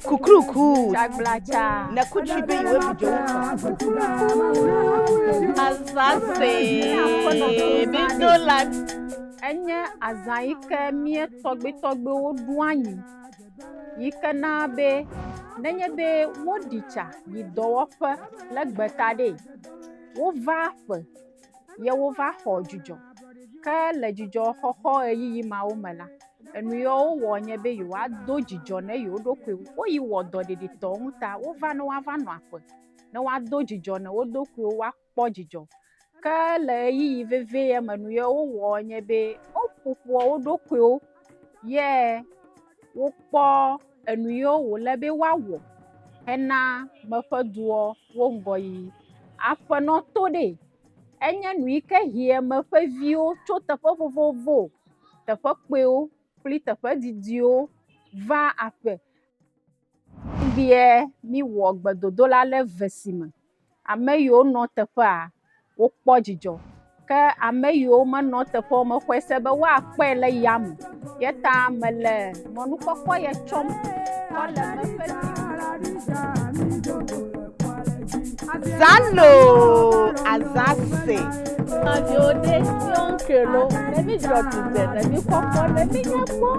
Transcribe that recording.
Kukuruku Dagblacha na kuchibe iwe bijoka azase bidola enye azaike mie togbe oduanyi yike na be nenye be wodicha yidowope legbetade wo va fe ye wo va xɔ dzudzɔ ke le dzudzɔ xɔxɔ eyiyi mawo me la enuyo wo nye be yewo ado dzidzɔ ne yewo ɖokui wo yi wɔ dɔ ɖiɖitɔ ŋuta wo va ne woava nɔ aƒe ne woado dzidzɔ ne wo ɖokuiwo woakpɔ dzidzɔ ke le eyiyi veve ye me nuyo wo nye be woƒoƒoa wo ɖokuiwo ye wokpɔ enuyo wole be woawɔ hena meƒe duɔ wo ŋgɔ yi aƒenɔ to ɖe enye nu yi ke hie meƒe viwo tso teƒe vovovo teƒe kpewo kpli teƒe didiwo va aƒe bie mi wɔ gbedodo la le vesi me ame yiwo nɔ teƒea wokpɔ dzidzɔ ke ame yiwo menɔ teƒewo me xɔe se be woakpɔe le yame ye ta mele mɔnukpɔkpɔ ye tsɔm kɔ le meƒe Zalo azase aviode yonkelo nebi jotide nebi kɔkɔ nebi nyakpɔ